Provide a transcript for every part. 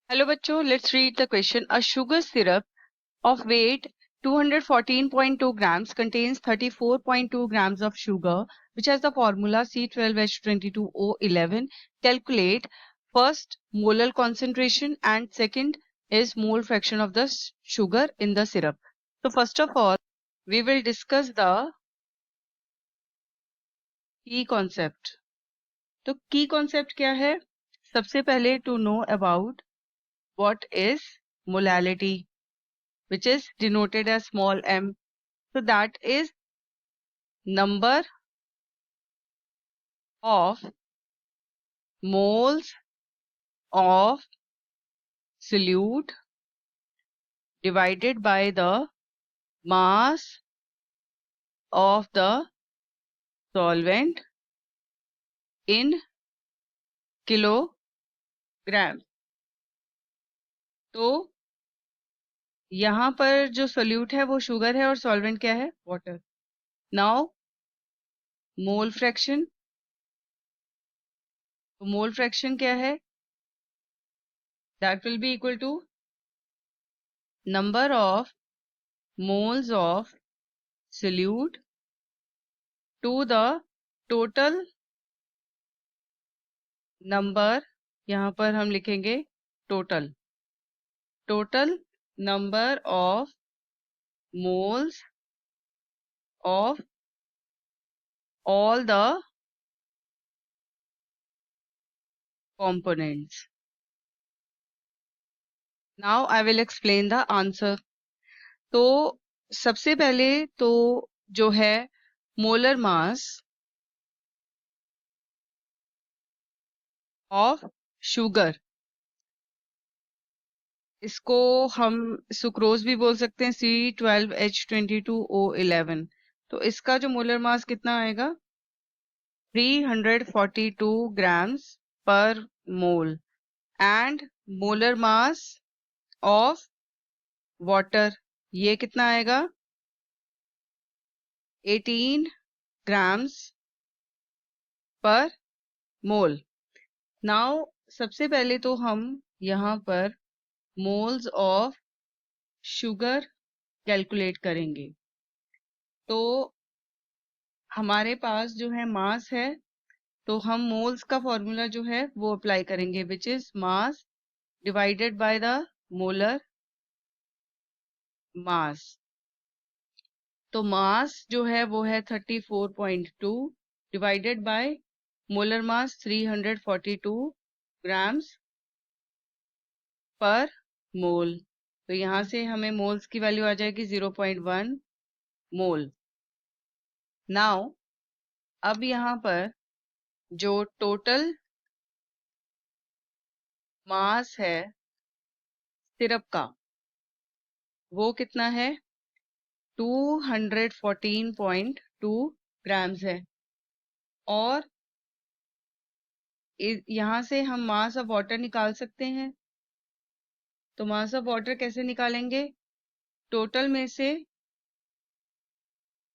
Hello bachcho, let's read the question. A sugar syrup of weight 214.2 grams contains 34.2 grams of sugar, which has the formula C12H22O11. Calculate first molar concentration and second is mole fraction of the sugar in the syrup. So first of all, we will discuss the key concept. तो key concept क्या है? सबसे पहले to know about what is molality, which is denoted as small m. So that is number of moles of solute divided by the mass of the solvent in kilogram. तो यहाँ पर जो solute है वो शुगर है और solvent क्या है? वाटर. Now mole fraction. तो मोल फ्रैक्शन क्या है? That will be equal to number of moles of solute to the total number. यहाँ पर हम लिखेंगे total number of moles of all the components. Now I will explain the answer. तो सबसे पहले तो जो है मोलर मास ऑफ शुगर, इसको हम सुक्रोज भी बोल सकते हैं, C12H22O11. तो इसका जो मोलर मास कितना आएगा? 342 grams per mole. And molar mass of water ये कितना आएगा? 18 grams पर मोल. नाउ सबसे पहले तो हम यहाँ पर मोल्स ऑफ शुगर कैलकुलेट करेंगे. तो हमारे पास जो है मास है, तो हम मोल्स का फॉर्मूला जो है वो अप्लाई करेंगे, which is mass divided by the molar mass. तो मास जो है वो है 34.2 divided by molar mass 342 grams पर मोल. तो यहाँ से हमें मोल्स की वैल्यू आ जाएगी 0.1 मोल. नाउ अब यहाँ पर जो टोटल मास है सिरप का वो कितना है? 214.2 ग्राम्स है. और यहाँ से हम मास ऑफ वाटर निकाल सकते हैं. तो मास ऑफ वाटर कैसे निकालेंगे? टोटल में से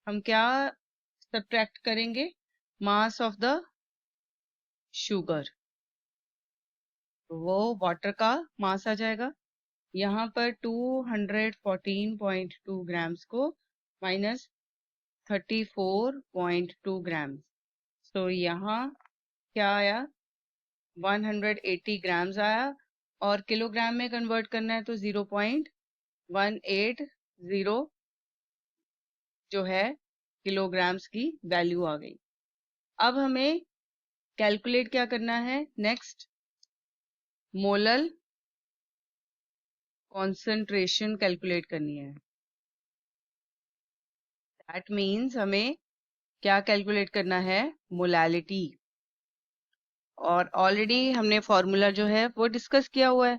हम क्या सब्ट्रैक्ट करेंगे? Mass of the sugar. वो वाटर का मास आ जाएगा. यहाँ पर 214.2 ग्राम्स को माइनस 34.2 ग्राम्स. तो यहाँ क्या आया? 180 ग्राम्स आया. और किलोग्राम में कन्वर्ट करना है तो 0.180 जो है किलोग्राम्स की वैल्यू आ गई. अब हमें कैलकुलेट क्या करना है? नेक्स्ट मोलल कॉन्सेंट्रेशन कैलकुलेट करनी है. दैट मीन्स हमें क्या कैलकुलेट करना है? मोलालिटी. और ऑलरेडी हमने फॉर्मूला जो है वो डिस्कस किया हुआ है.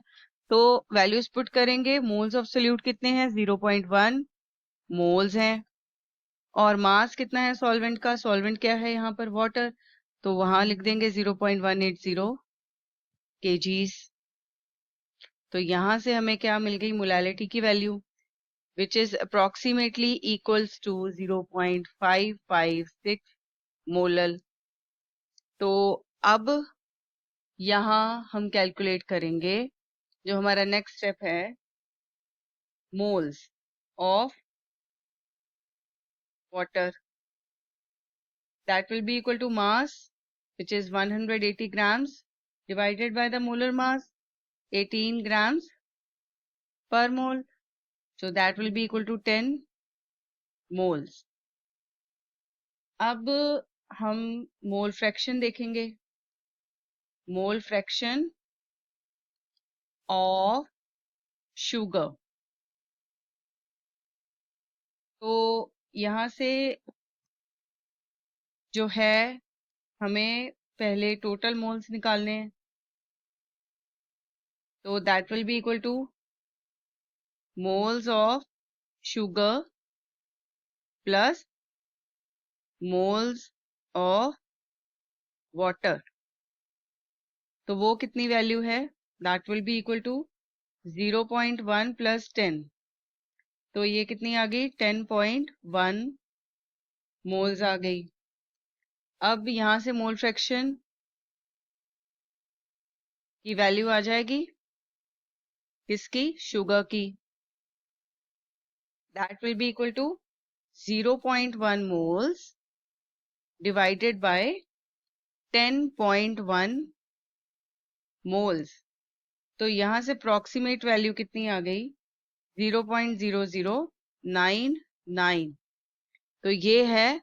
तो वैल्यूज पुट करेंगे. मोल्स ऑफ सोल्यूट कितने हैं? 0.1 मोल्स हैं. और मास कितना है सॉल्वेंट का? सॉल्वेंट क्या है यहाँ पर? वाटर. तो वहां लिख देंगे 0.180 kgs. तो यहाँ से हमें क्या मिल गई? मोलालिटी की value, which is approximately equals to 0.556 molal. तो अब यहाँ हम कैलकुलेट करेंगे जो हमारा नेक्स्ट स्टेप है, moles of water, that will be equal to mass, which is 180 grams divided by the molar mass, 18 grams per mole. So that will be equal to 10 moles. अब हम मोल फ्रैक्शन देखेंगे, mole fraction of sugar. तो यहाँ से जो है हमें पहले टोटल मोल्स निकालने हैं, तो that will be equal to moles of sugar plus moles of water. तो वो कितनी वैल्यू है, that will be equal to 0.1 plus 10, तो ये कितनी आ गई, 10.1 मोल्स आ गई। अब यहाँ से मोल फ्रैक्शन की वैल्यू आ जाएगी किसकी, शुगर की, that will be equal to 0.1 moles divided by 10.1 moles. तो यहाँ से अप्रॉक्सीमेट वैल्यू कितनी आ गई, 0.0099। तो ये है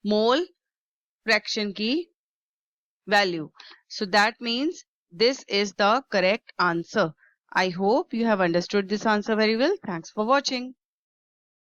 मोल फ्रैक्शन की value. So that means this is the correct answer. I hope you have understood this answer very well. Thanks for watching.